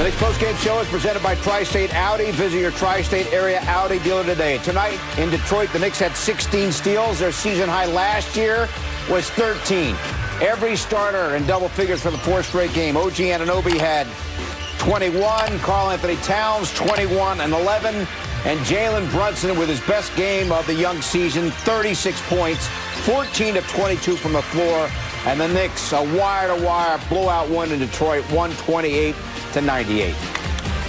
The next postgame show is presented by Tri-State Audi. Visit your Tri-State area Audi dealer today. Tonight in Detroit, the Knicks had 16 steals. Their season high last year was 13. Every starter in double figures for the fourth straight game. OG Anunoby had 21. Karl-Anthony Towns, 21 and 11. And Jaylen Brunson with his best game of the young season, 36 points, 14 of 22 from the floor. And the Knicks, a wire-to-wire blowout win in Detroit, 128-98.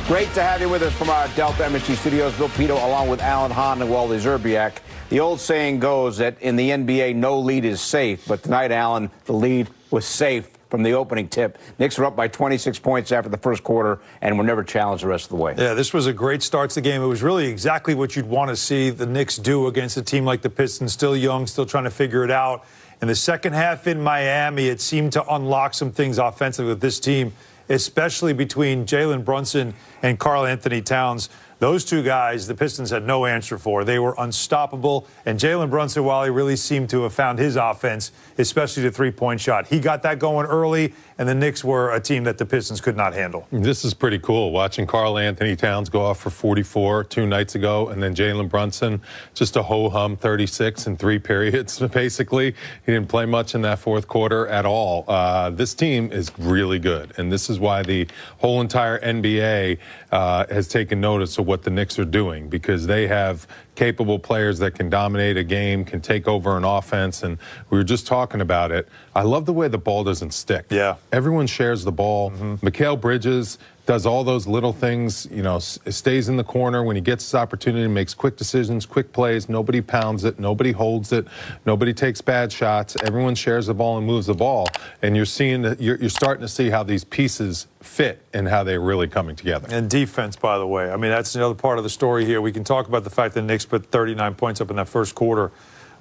Great to have you with us from our Delta MSG studios. Bill Pito along with Alan Hahn and Wally Zerbiak. The old saying goes that in the NBA, no lead is safe. But tonight, Alan, the lead was safe from the opening tip. Knicks were up by 26 points after the first quarter and were never challenged the rest of the way. Yeah, this was a great start to the game. It was really exactly what you'd want to see the Knicks do against a team like the Pistons, still young, still trying to figure it out. In the second half in Miami, it seemed to unlock some things offensively with this team, especially between Jaylen Brunson and Karl-Anthony Towns. Those two guys, the Pistons had no answer for. They were unstoppable. And Jaylen Brunson, while he really seemed to have found his offense, especially the three-point shot, he got that going early, and the Knicks were a team that the Pistons could not handle. This is pretty cool, watching Karl-Anthony Towns go off for 44 2 nights ago, and then Jaylen Brunson just a ho-hum 36 in 3 periods, basically. He didn't play much in that fourth quarter at all. This team is really good, and this is why the whole entire NBA has taken notice of what the Knicks are doing, because they have capable players that can dominate a game, can take over an offense, and we were just talking about it. I love the way the ball doesn't stick. Yeah. Everyone shares the ball. Mikal Bridges does all those little things, you know, stays in the corner when he gets his opportunity, makes quick decisions, quick plays. Nobody pounds it. Nobody holds it. Nobody takes bad shots. Everyone shares the ball and moves the ball. And you're seeing that you're starting to see how these pieces fit and how they're really coming together. And defense, by the way. I mean, that's another part of the story here. We can talk about the fact that the Knicks put 39 points up in that first quarter.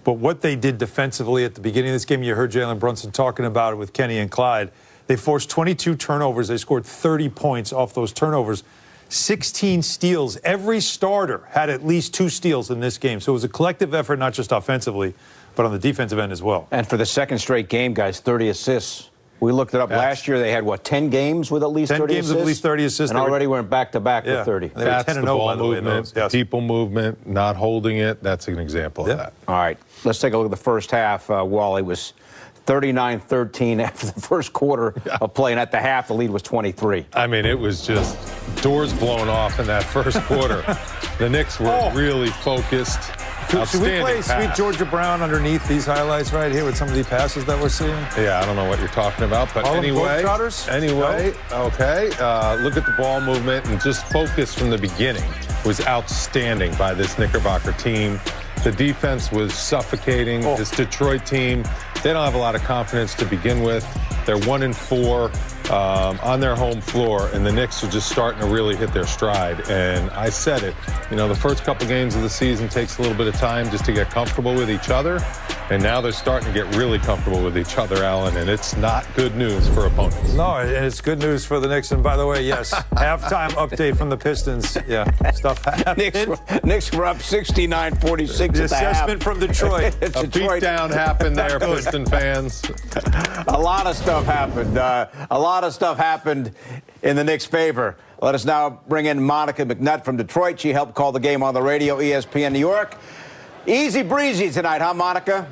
But what they did defensively at the beginning of this game, you heard Jaylen Brunson talking about it with Kenny and Clyde. They forced 22 turnovers. They scored 30 points off those turnovers. 16 steals. Every starter had at least 2 steals in this game. So it was a collective effort, not just offensively, but on the defensive end as well. And for the second straight game, guys, 30 assists. We looked it up last year. They had, what, 10 games with at least 30 assists? 10 games with at least 30 assists. And already went back-to-back with 30. They were That's 10 the and 0, ball by the way, movement, yes. people movement, not holding it. That's an example of that. All right, let's take a look at the first half. Wally was 39-13 after the first quarter of play, and at the half, the lead was 23. I mean, it was just doors blown off in that first quarter. The Knicks were really focused. Should we play Sweet Georgia Brown underneath these highlights right here with some of the passes that we're seeing? Yeah, I don't know what you're talking about, but anyway, okay. Look at the ball movement and just focus from the beginning was outstanding by this Knickerbocker team. The defense was suffocating. This Detroit team, they don't have a lot of confidence to begin with. They're 1-4 on their home floor, and the Knicks are just starting to really hit their stride. And I said it, you know, the first couple games of the season takes a little bit of time just to get comfortable with each other. And now they're starting to get really comfortable with each other, Alan, and it's not good news for opponents. No, and it's good news for the Knicks. And by the way, yes, halftime update from the Pistons. Yeah, stuff happened. Knicks were up 69-46 The assessment from Detroit. A beatdown happened there, Piston fans. A lot of stuff happened. A lot of stuff happened in the Knicks' favor. Let us now bring in Monica McNutt from Detroit. She helped call the game on the radio, ESPN New York. Easy breezy tonight, huh, Monica?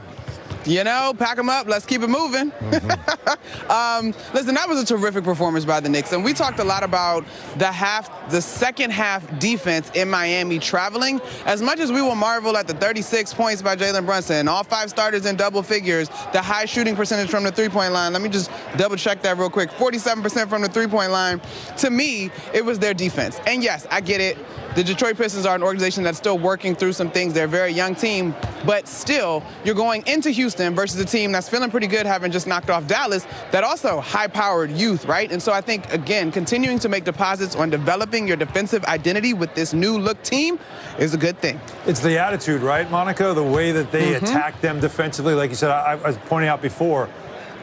You know, pack them up. Let's keep it moving. Listen, that was a terrific performance by the Knicks. And we talked a lot about the second half defense in Miami traveling. As much as we will marvel at the 36 points by Jaylen Brunson, all 5 starters in double figures, the high shooting percentage from the three-point line. Let me just double check that real quick. 47% from the three-point line. To me, it was their defense. And yes, I get it. The Detroit Pistons are an organization that's still working through some things. They're a very young team, but still, you're going into Houston versus a team that's feeling pretty good, having just knocked off Dallas, that also high-powered youth, right? And so I think, again, continuing to make deposits on developing your defensive identity with this new-look team is a good thing. It's the attitude, right, Monica? The way that they attack them defensively. Like you said, I was pointing out before,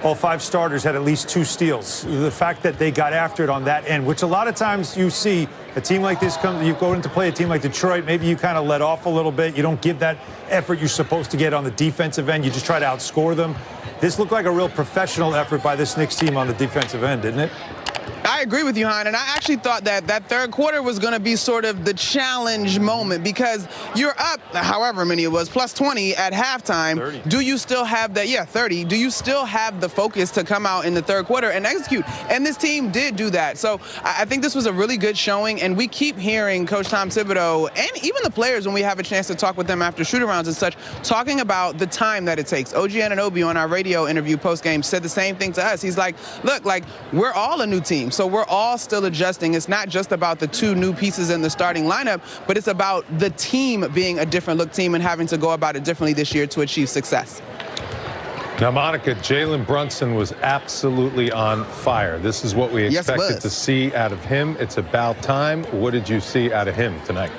all 5 starters had at least 2 steals. The fact that they got after it on that end, which a lot of times you see a team like this you go into play a team like Detroit, maybe you kind of let off a little bit. You don't give that effort you're supposed to get on the defensive end. You just try to outscore them. This looked like a real professional effort by this Knicks team on the defensive end, didn't it? I agree with you, Hein, and I actually thought that third quarter was going to be sort of the challenge moment because you're up, however many it was, plus 20 at halftime. 30. Do you still have that? Yeah, 30. Do you still have the focus to come out in the third quarter and execute? And this team did do that. So I think this was a really good showing, and we keep hearing Coach Tom Thibodeau and even the players when we have a chance to talk with them after shoot-arounds and such, talking about the time that it takes. OG Anunoby on our radio interview post-game said the same thing to us. He's like, look, like, we're all a new team. So we're all still adjusting. It's not just about the two new pieces in the starting lineup, but it's about the team being a different look team and having to go about it differently this year to achieve success. Now, Monica, Jaylen Brunson was absolutely on fire. This is what we expected to see out of him. It's about time. What did you see out of him tonight?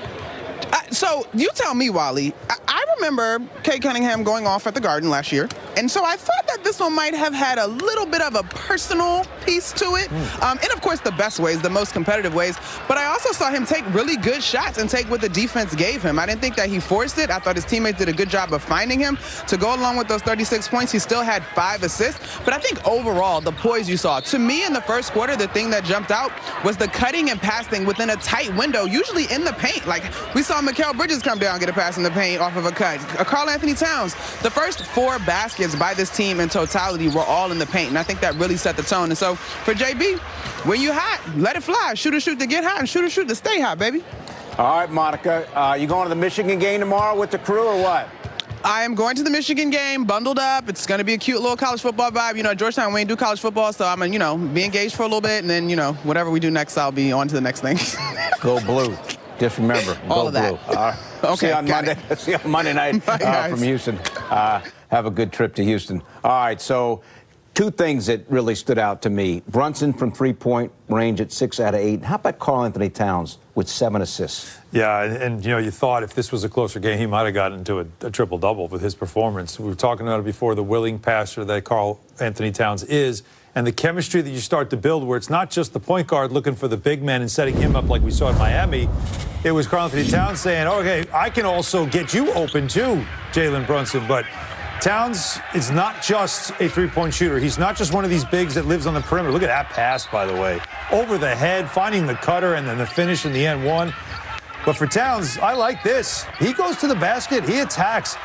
So you tell me, Wally. I remember Kate Cunningham going off at the Garden last year, and so I thought that this one might have had a little bit of a personal piece to it, and of course the best ways, the most competitive ways, but I also saw him take really good shots and take what the defense gave him. I didn't think that he forced it. I thought his teammates did a good job of finding him. To go along with those 36 points, he still had 5 assists, but I think overall the poise you saw. To me in the first quarter, the thing that jumped out was the cutting and passing within a tight window, usually in the paint. Like we saw Mikal Bridges come down and get a pass in the paint off of a cut. Karl-Anthony Towns, the first 4 baskets by this team in totality were all in the paint, and I think that really set the tone. And so for JB, when you hot, let it fly. Shoot to get hot, and shoot to stay hot, baby. All right, Monica, you going to the Michigan game tomorrow with the crew or what? I am going to the Michigan game, bundled up. It's going to be a cute little college football vibe. You know, at Georgetown, we ain't do college football, so I'm going to, be engaged for a little bit, and then, whatever we do next, I'll be on to the next thing. Go blue. Just remember, all go of blue. that. Okay, see you on Monday. See you on Monday night from Houston. Have a good trip to Houston. All right, so 2 things that really stood out to me. Brunson from three-point range at 6 out of 8. How about Karl-Anthony Towns with 7 assists? Yeah, and you thought if this was a closer game, he might have gotten into a triple-double with his performance. We were talking about it before, the willing passer that Karl-Anthony Towns is, and the chemistry that you start to build where it's not just the point guard looking for the big man and setting him up like we saw in Miami. It was Karl-Anthony Towns saying, okay, I can also get you open too, Jaylen Brunson. But Towns is not just a three-point shooter. He's not just one of these bigs that lives on the perimeter. Look at that pass, by the way. Over the head, finding the cutter, and then the finish in the end one. But for Towns, I like this. He goes to the basket. He attacks.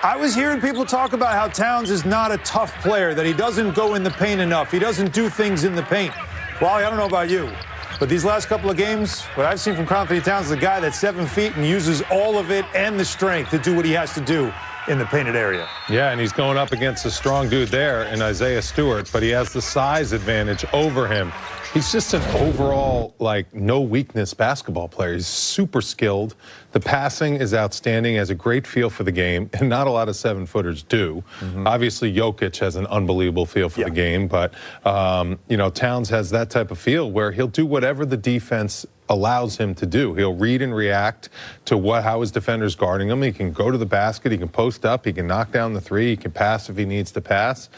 I was hearing people talk about how Towns is not a tough player, that he doesn't go in the paint enough. He doesn't do things in the paint. Wally, I don't know about you, but these last couple of games, what I've seen from Karl-Anthony Towns is a guy that's 7 feet and uses all of it and the strength to do what he has to do in the painted area. Yeah, and he's going up against a strong dude there in Isaiah Stewart, but he has the size advantage over him. He's just an overall, no weakness basketball player. He's super skilled. The passing is outstanding, has a great feel for the game, and not a lot of 7-footers do. Obviously, Jokic has an unbelievable feel for the game, but, Towns has that type of feel where he'll do whatever the defense allows him to do. He'll read and react to how his defender's guarding him. He can go to the basket. He can post up. He can knock down the three. He can pass if he needs to pass.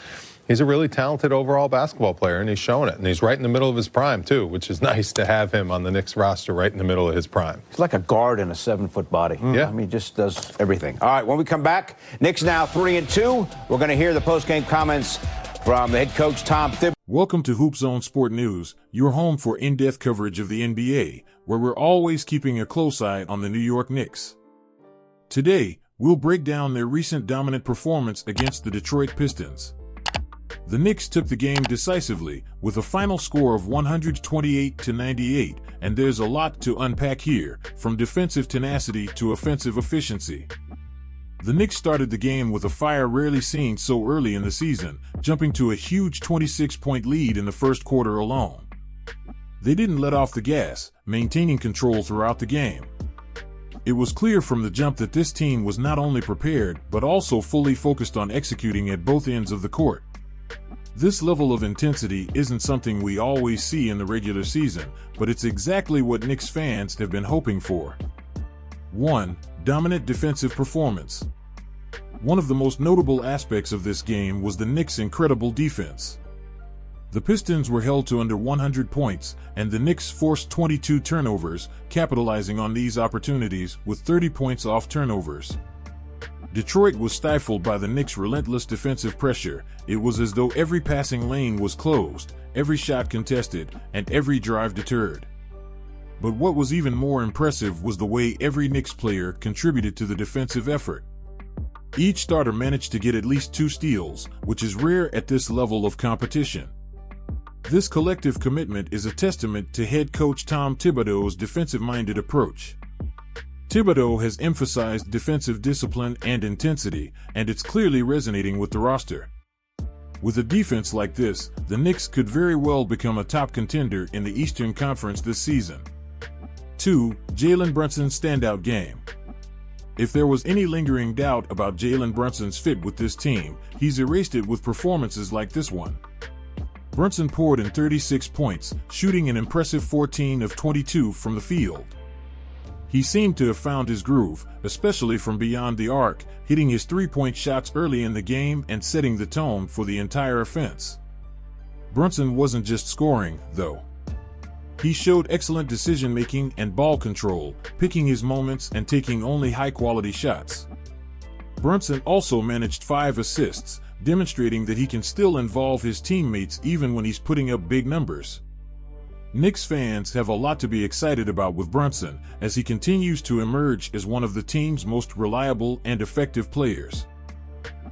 He's a really talented overall basketball player, and he's showing it. And he's right in the middle of his prime, too, which is nice to have him on the Knicks roster right in the middle of his prime. He's like a guard in a 7-foot body. Yeah. I mean, he just does everything. All right, when we come back, Knicks now 3-2. We're going to hear the post-game comments from the head coach, Tom Thibodeau. Welcome to HoopZone Sport News, your home for in-depth coverage of the NBA, where we're always keeping a close eye on the New York Knicks. Today, we'll break down their recent dominant performance against the Detroit Pistons. The Knicks took the game decisively, with a final score of 128-98, and there's a lot to unpack here, from defensive tenacity to offensive efficiency. The Knicks started the game with a fire rarely seen so early in the season, jumping to a huge 26-point lead in the first quarter alone. They didn't let off the gas, maintaining control throughout the game. It was clear from the jump that this team was not only prepared, but also fully focused on executing at both ends of the court. This level of intensity isn't something we always see in the regular season, but it's exactly what Knicks fans have been hoping for. 1. Dominant defensive performance. One of the most notable aspects of this game was the Knicks' incredible defense. The Pistons were held to under 100 points, and the Knicks forced 22 turnovers, capitalizing on these opportunities with 30 points off turnovers. Detroit was stifled by the Knicks' relentless defensive pressure. It was as though every passing lane was closed, every shot contested, and every drive deterred. But what was even more impressive was the way every Knicks player contributed to the defensive effort. Each starter managed to get at least 2 steals, which is rare at this level of competition. This collective commitment is a testament to head coach Tom Thibodeau's defensive-minded approach. Thibodeau has emphasized defensive discipline and intensity, and it's clearly resonating with the roster. With a defense like this, the Knicks could very well become a top contender in the Eastern Conference this season. 2. Jaylen Brunson's standout game. If there was any lingering doubt about Jaylen Brunson's fit with this team, he's erased it with performances like this one. Brunson poured in 36 points, shooting an impressive 14 of 22 from the field. He seemed to have found his groove, especially from beyond the arc, hitting his 3-point shots early in the game and setting the tone for the entire offense. Brunson wasn't just scoring, though. He showed excellent decision-making and ball control, picking his moments and taking only high-quality shots. Brunson also managed 5 assists, demonstrating that he can still involve his teammates even when he's putting up big numbers. Knicks fans have a lot to be excited about with Brunson as he continues to emerge as one of the team's most reliable and effective players.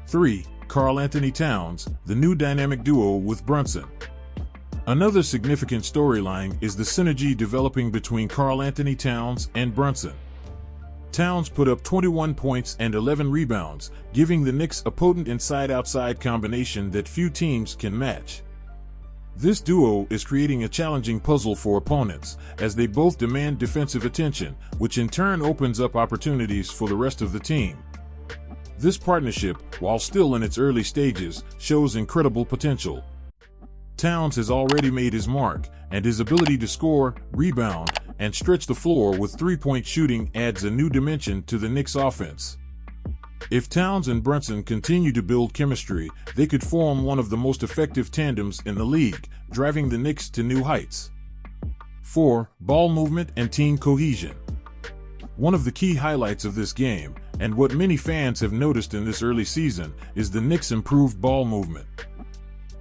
3. Karl-Anthony Towns, the new dynamic duo with Brunson. Another significant storyline is the synergy developing between Karl-Anthony Towns and Brunson. Towns put up 21 points and 11 rebounds, giving the Knicks a potent inside-outside combination that few teams can match. This duo is creating a challenging puzzle for opponents, as they both demand defensive attention, which in turn opens up opportunities for the rest of the team. This partnership, while still in its early stages, shows incredible potential. Towns has already made his mark, and his ability to score, rebound, and stretch the floor with 3-point shooting adds a new dimension to the Knicks' offense. If Towns and Brunson continue to build chemistry, they could form one of the most effective tandems in the league, driving the Knicks to new heights. 4. Ball movement and team cohesion. One of the key highlights of this game, and what many fans have noticed in this early season, is the Knicks' improved ball movement.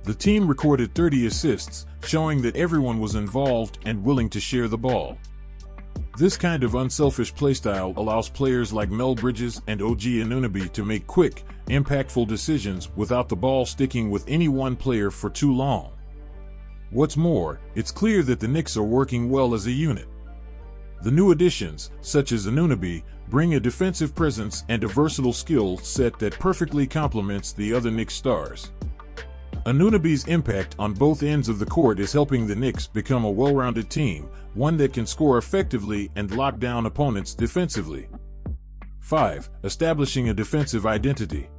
The team recorded 30 assists, showing that everyone was involved and willing to share the ball. This kind of unselfish playstyle allows players like Mel Bridges and OG Anunoby to make quick, impactful decisions without the ball sticking with any one player for too long. What's more, it's clear that the Knicks are working well as a unit. The new additions, such as Anunoby, bring a defensive presence and a versatile skill set that perfectly complements the other Knicks stars. Anunoby's impact on both ends of the court is helping the Knicks become a well-rounded team, one that can score effectively and lock down opponents defensively. 5. Establishing a defensive identity.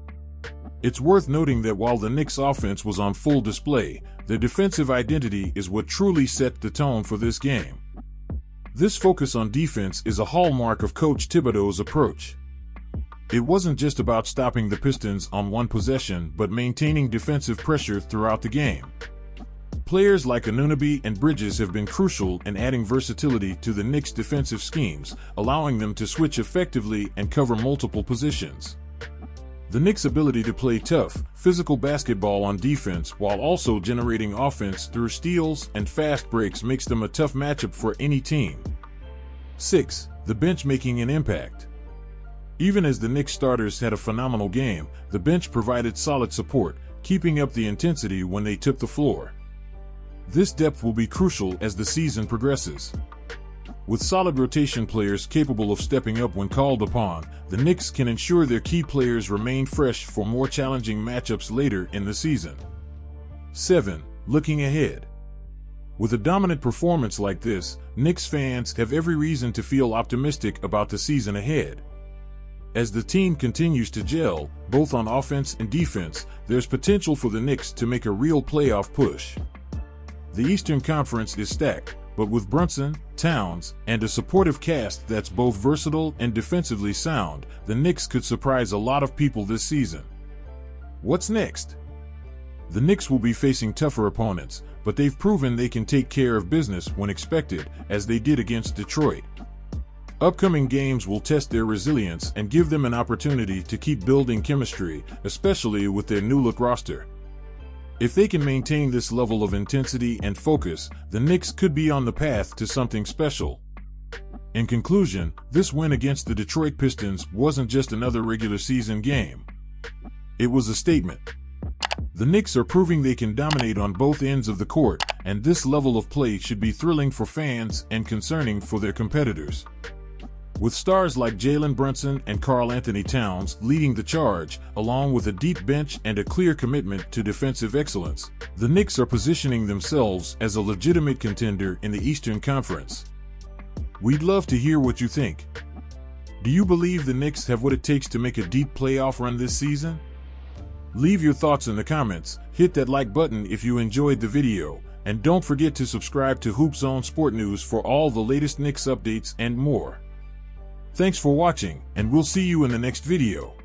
It's worth noting that while the Knicks' offense was on full display, their defensive identity is what truly set the tone for this game. This focus on defense is a hallmark of Coach Thibodeau's approach. It wasn't just about stopping the Pistons on one possession, but maintaining defensive pressure throughout the game. Players like Anunoby and Bridges have been crucial in adding versatility to the Knicks' defensive schemes, allowing them to switch effectively and cover multiple positions. The Knicks' ability to play tough, physical basketball on defense while also generating offense through steals and fast breaks makes them a tough matchup for any team. 6. The bench making an impact. Even as the Knicks starters had a phenomenal game, the bench provided solid support, keeping up the intensity when they took the floor. This depth will be crucial as the season progresses. With solid rotation players capable of stepping up when called upon, the Knicks can ensure their key players remain fresh for more challenging matchups later in the season. 7. Looking ahead. With a dominant performance like this, Knicks fans have every reason to feel optimistic about the season ahead. As the team continues to gel, both on offense and defense, there's potential for the Knicks to make a real playoff push. The Eastern Conference is stacked, but with Brunson, Towns, and a supportive cast that's both versatile and defensively sound, the Knicks could surprise a lot of people this season. What's next? The Knicks will be facing tougher opponents, but they've proven they can take care of business when expected, as they did against Detroit. Upcoming games will test their resilience and give them an opportunity to keep building chemistry, especially with their new-look roster. If they can maintain this level of intensity and focus, the Knicks could be on the path to something special. In conclusion, this win against the Detroit Pistons wasn't just another regular season game. It was a statement. The Knicks are proving they can dominate on both ends of the court, and this level of play should be thrilling for fans and concerning for their competitors. With stars like Jaylen, Brunson, and Karl-Anthony Towns leading the charge, along with a deep bench and a clear commitment to defensive excellence, the Knicks are positioning themselves as a legitimate contender in the Eastern Conference. We'd love to hear what you think. Do you believe the Knicks have what it takes to make a deep playoff run this season? Leave your thoughts in the comments, hit that like button if you enjoyed the video, and don't forget to subscribe to HoopZone Sport News for all the latest Knicks updates and more. Thanks for watching, and we'll see you in the next video.